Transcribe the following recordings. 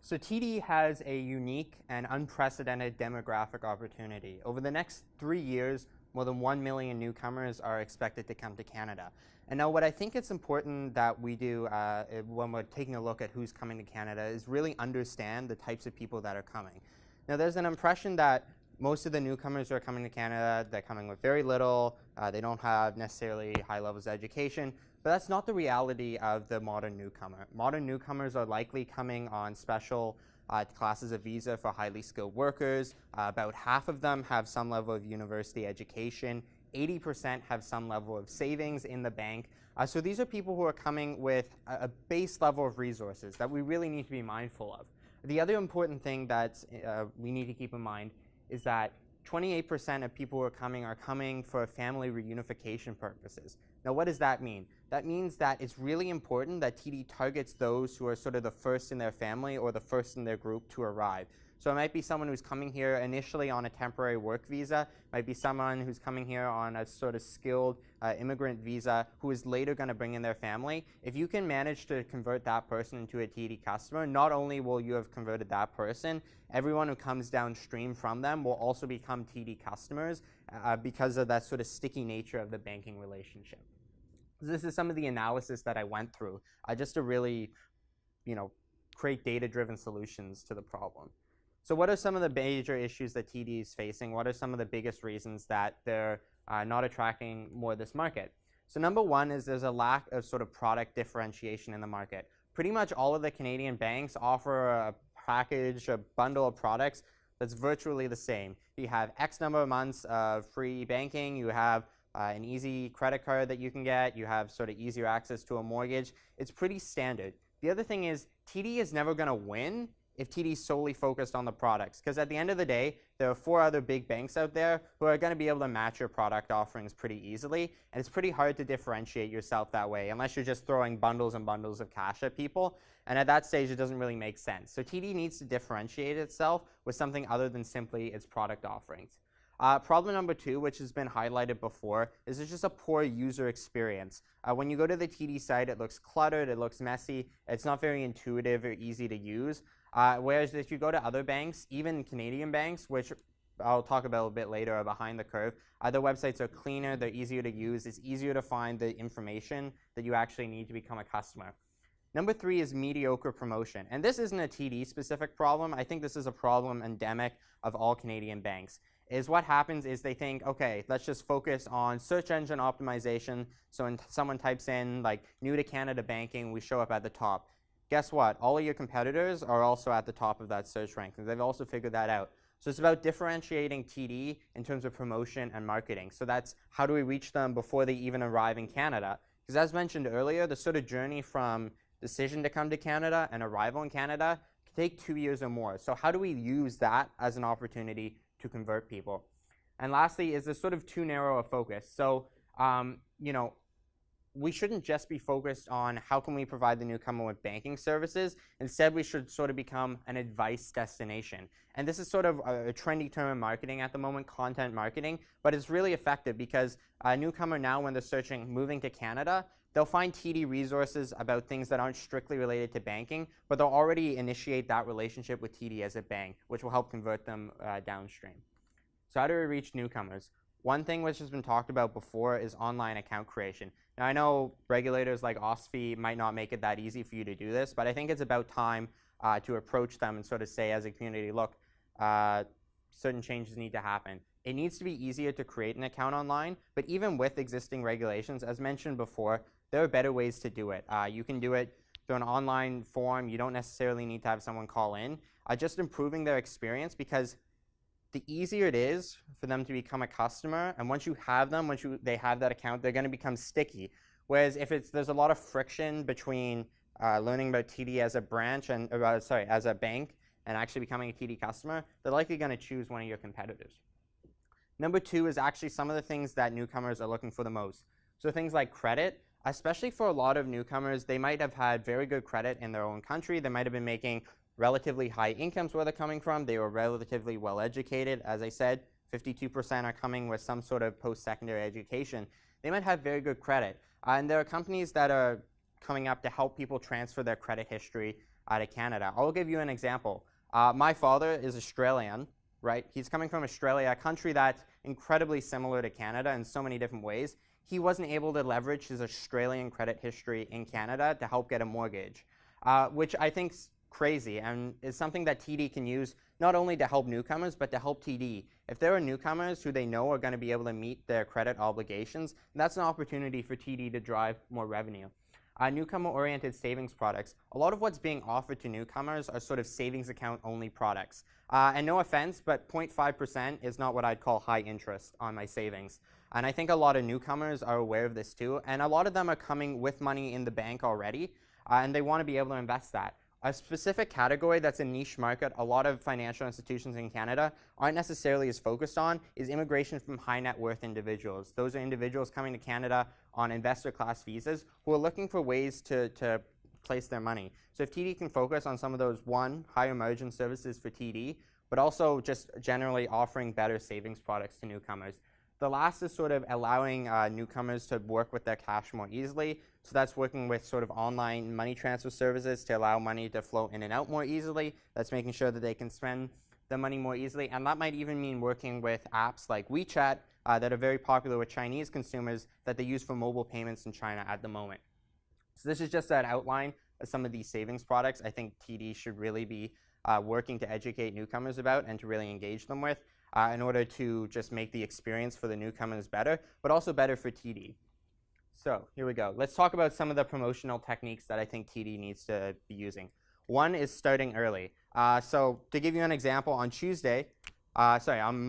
So TD has a unique and unprecedented demographic opportunity. Over the next 3 years, more than 1 million newcomers are expected to come to Canada. And now what I think it's important that we do when we're taking a look at who's coming to Canada is really understand the types of people that are coming. Now there's an impression that most of the newcomers who are coming to Canada, they're coming with very little, they don't have necessarily high levels of education, but that's not the reality of the modern newcomer. Modern newcomers are likely coming on special classes of visa for highly skilled workers. About half of them have some level of university education. 80% have some level of savings in the bank. So these are people who are coming with a base level of resources that we really need to be mindful of. The other important thing that we need to keep in mind is that 28% of people who are coming for family reunification purposes. Now, what does that mean? That means that it's really important that TD targets those who are sort of the first in their family or the first in their group to arrive. So it might be someone who's coming here initially on a temporary work visa, might be someone who's coming here on a sort of skilled immigrant visa who is later going to bring in their family. If you can manage to convert that person into a TD customer, not only will you have converted that person, everyone who comes downstream from them will also become TD customers because of that sort of sticky nature of the banking relationship. This is some of the analysis that I went through just to really, create data-driven solutions to the problem. So what are some of the major issues that TD is facing? What are some of the biggest reasons that they're not attracting more of this market? So number one is there's a lack of sort of product differentiation in the market. Pretty much all of the Canadian banks offer a package, a bundle of products that's virtually the same. You have X number of months of free banking, you have an easy credit card that you can get, you have sort of easier access to a mortgage. It's pretty standard. The other thing is TD is never going to win if TD is solely focused on the products. Because at the end of the day, there are 4 other big banks out there who are going to be able to match your product offerings pretty easily. And it's pretty hard to differentiate yourself that way unless you're just throwing bundles and bundles of cash at people. And at that stage, it doesn't really make sense. So TD needs to differentiate itself with something other than simply its product offerings. Problem number 2, which has been highlighted before, is there's just a poor user experience. When you go to the TD site, it looks cluttered, it looks messy, it's not very intuitive or easy to use. Whereas if you go to other banks, even Canadian banks, which I'll talk about a bit later, are behind the curve, their websites are cleaner, they're easier to use, it's easier to find the information that you actually need to become a customer. Number 3 is mediocre promotion. And this isn't a TD specific problem. I think this is a problem endemic of all Canadian banks. Is what happens is they think, okay, let's just focus on search engine optimization. So when someone types in like new to Canada banking, we show up at the top. Guess what? All of your competitors are also at the top of that search ranking. They've also figured that out. So it's about differentiating TD in terms of promotion and marketing. So that's how do we reach them before they even arrive in Canada? Because as mentioned earlier, the sort of journey from decision to come to Canada and arrival in Canada can take 2 years or more. So how do we use that as an opportunity to convert people? And lastly, is this sort of too narrow a focus? So, we shouldn't just be focused on how can we provide the newcomer with banking services. Instead, we should sort of become an advice destination. And this is sort of a trendy term in marketing at the moment, content marketing, but it's really effective because a newcomer now, when they're searching moving to Canada, they'll find TD resources about things that aren't strictly related to banking, but they'll already initiate that relationship with TD as a bank, which will help convert them downstream. So how do we reach newcomers? One thing which has been talked about before is online account creation. Now I know regulators like OSFI might not make it that easy for you to do this, but I think it's about time to approach them and sort of say as a community, look, certain changes need to happen. It needs to be easier to create an account online, but even with existing regulations, as mentioned before, there are better ways to do it. You can do it through an online form. You don't necessarily need to have someone call in. Just improving their experience, because the easier it is for them to become a customer, and once you have them, they have that account, they're going to become sticky. Whereas if there's a lot of friction between learning about TD as a branch and as a bank and actually becoming a TD customer, they're likely going to choose one of your competitors. Number 2 is actually some of the things that newcomers are looking for the most. So things like credit, especially for a lot of newcomers, they might have had very good credit in their own country. They might have been making relatively high incomes where they're coming from. They were relatively well educated. As I said, 52% are coming with some sort of post-secondary education. They might have very good credit. And there are companies that are coming up to help people transfer their credit history to Canada. I'll give you an example. My father is Australian, right? He's coming from Australia, a country that's incredibly similar to Canada in so many different ways. He wasn't able to leverage his Australian credit history in Canada to help get a mortgage, which I think's crazy and is something that TD can use not only to help newcomers, but to help TD. If there are newcomers who they know are going to be able to meet their credit obligations, that's an opportunity for TD to drive more revenue. Newcomer-oriented savings products. A lot of what's being offered to newcomers are sort of savings account-only products. And no offense, but 0.5% is not what I'd call high interest on my savings. And I think a lot of newcomers are aware of this too, and a lot of them are coming with money in the bank already, and they want to be able to invest that. A specific category that's a niche market a lot of financial institutions in Canada aren't necessarily as focused on is immigration from high net worth individuals. Those are individuals coming to Canada on investor class visas who are looking for ways to place their money. So if TD can focus on some of those, one, higher margin services for TD, but also just generally offering better savings products to newcomers. The last is sort of allowing newcomers to work with their cash more easily. So that's working with sort of online money transfer services to allow money to flow in and out more easily. That's making sure that they can spend the money more easily. And that might even mean working with apps like WeChat that are very popular with Chinese consumers that they use for mobile payments in China at the moment. So this is just an outline of some of these savings products I think TD should really be working to educate newcomers about and to really engage them with. In order to just make the experience for the newcomers better, but also better for TD. So here we go. Let's talk about some of the promotional techniques that I think TD needs to be using. One is starting early. So to give you an example, on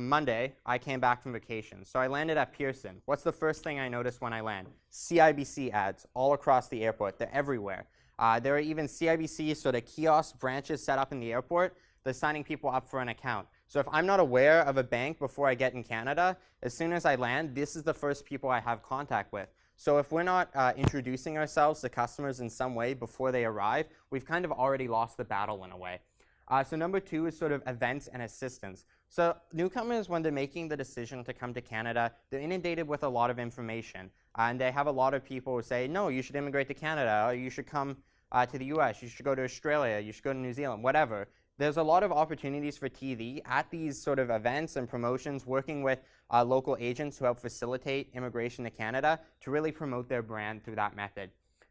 Monday, I came back from vacation. So I landed at Pearson. What's the first thing I noticed when I land? CIBC ads all across the airport. They're everywhere. There are even CIBC sort of kiosk branches set up in the airport. They're signing people up for an account. So if I'm not aware of a bank before I get in Canada, as soon as I land, this is the first people I have contact with. So if we're not introducing ourselves to customers in some way before they arrive, we've kind of already lost the battle in a way. So number two is sort of events and assistance. So newcomers, when they're making the decision to come to Canada, they're inundated with a lot of information. And they have a lot of people who say, no, you should immigrate to Canada, or you should come to the US, you should go to Australia, you should go to New Zealand, whatever. There's a lot of opportunities for TD at these sort of events and promotions, working with local agents who help facilitate immigration to Canada to really promote their brand through that method.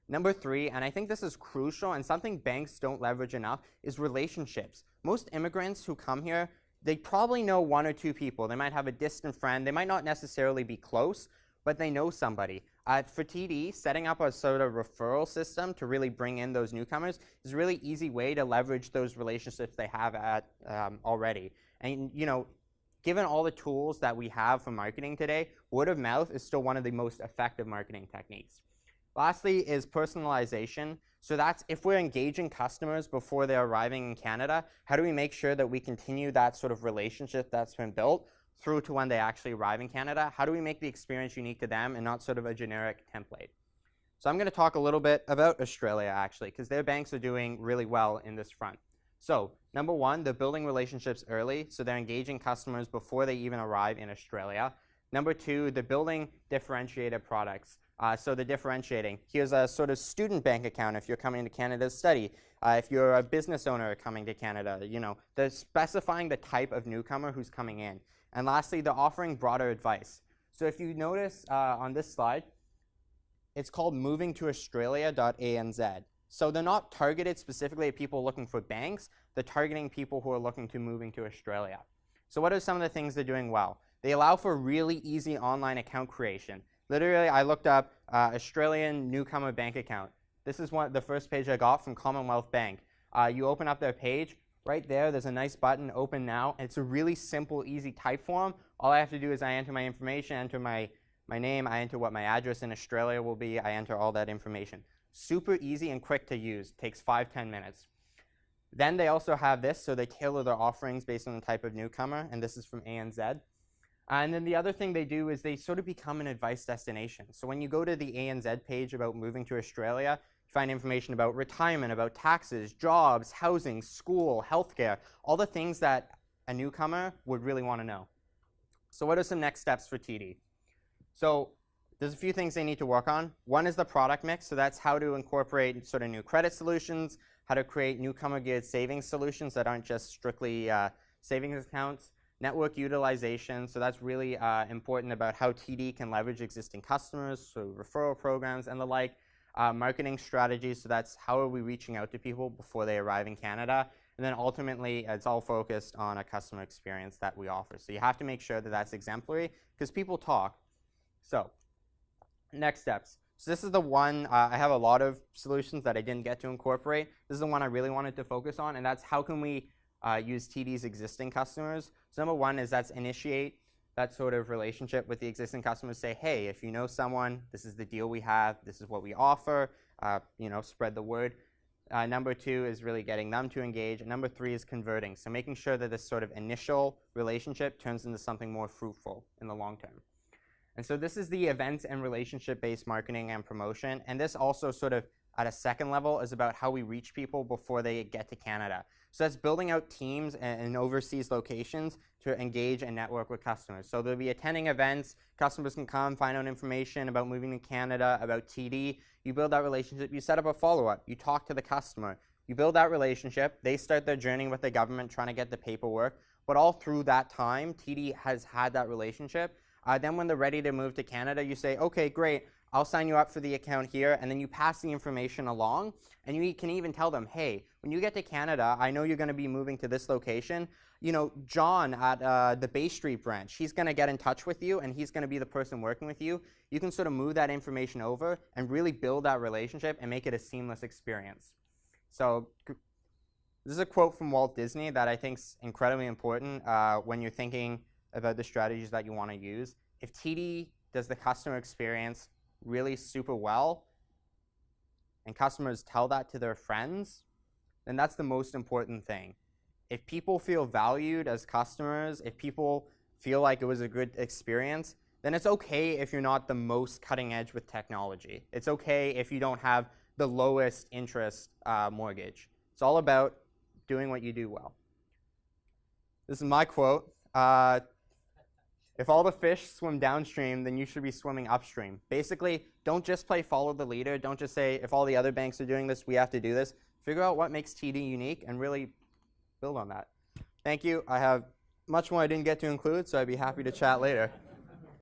Number three, and I think this is crucial and something banks don't leverage enough, is relationships. Most immigrants who come here, they probably know one or two people. They might have a distant friend. They might not necessarily be close, but they know somebody. For TD, setting up a sort of referral system to really bring in those newcomers is a really easy way to leverage those relationships they have already. And given all the tools that we have for marketing today, word of mouth is still one of the most effective marketing techniques. Lastly is personalization. So that's if we're engaging customers before they're arriving in Canada, how do we make sure that we continue that sort of relationship that's been built through to when they actually arrive in Canada? How do we make the experience unique to them and not sort of a generic template? So I'm going to talk a little bit about Australia, actually, because their banks are doing really well in this front. So number one, they're building relationships early, so they're engaging customers before they even arrive in Australia. Number two, they're building differentiated products. So they're differentiating. Here's a sort of student bank account if you're coming to Canada to study. If you're a business owner coming to Canada, they're specifying the type of newcomer who's coming in. And lastly, they're offering broader advice. So if you notice on this slide, it's called movingtoaustralia.anz. So they're not targeted specifically at people looking for banks. They're targeting people who are looking to moving to Australia. So what are some of the things they're doing well? They allow for really easy online account creation. Literally, I looked up Australian newcomer bank account. This is the first page I got from Commonwealth Bank. You open up their page. Right there's a nice button, Open Now. It's a really simple, easy type form. All I have to do is I enter my information, enter my name, I enter what my address in Australia will be, I enter all that information. Super easy and quick to use. Takes 5-10 minutes. Then they also have this, so they tailor their offerings based on the type of newcomer, and this is from ANZ. And then the other thing they do is they sort of become an advice destination. So when you go to the ANZ page about moving to Australia, you find information about retirement, about taxes, jobs, housing, school, healthcare, all the things that a newcomer would really want to know. So what are some next steps for TD? So there's a few things they need to work on. One is the product mix. So that's how to incorporate sort of new credit solutions, how to create newcomer-geared savings solutions that aren't just strictly savings accounts, network utilization, so that's really important about how TD can leverage existing customers, so referral programs and the like, marketing strategies, so that's how are we reaching out to people before they arrive in Canada, and then ultimately it's all focused on a customer experience that we offer. So you have to make sure that that's exemplary because people talk. So next steps. So this is the one, I have a lot of solutions that I didn't get to incorporate. This is the one I really wanted to focus on, and that's how can we use TD's existing customers. So number one is that's initiate that sort of relationship with the existing customers. Say, hey, if you know someone, this is the deal we have, this is what we offer, spread the word. Number two is really getting them to engage. And number three is converting. So making sure that this sort of initial relationship turns into something more fruitful in the long term. And so this is the events and relationship-based marketing and promotion. And this also sort of at a second level is about how we reach people before they get to Canada. So that's building out teams in overseas locations to engage and network with customers. So they'll be attending events, customers can come, find out information about moving to Canada, about TD. You build that relationship, you set up a follow-up, you talk to the customer, you build that relationship, they start their journey with the government trying to get the paperwork, but all through that time, TD has had that relationship. Then when they're ready to move to Canada, you say, okay, great, I'll sign you up for the account here, and then you pass the information along, and you can even tell them, hey, when you get to Canada, I know you're going to be moving to this location. You know, John at the Bay Street branch, he's going to get in touch with you, and he's going to be the person working with you. You can sort of move that information over and really build that relationship and make it a seamless experience. So this is a quote from Walt Disney that I think is incredibly important when you're thinking about the strategies that you want to use. If TD does the customer experience really super well, and customers tell that to their friends, then that's the most important thing. If people feel valued as customers, if people feel like it was a good experience, then it's okay if you're not the most cutting edge with technology. It's okay if you don't have the lowest interest mortgage. It's all about doing what you do well. This is my quote. If all the fish swim downstream, then you should be swimming upstream. Basically, don't just play follow the leader. Don't just say, if all the other banks are doing this, we have to do this. Figure out what makes TD unique and really build on that. Thank you. I have much more I didn't get to include, so I'd be happy to chat later.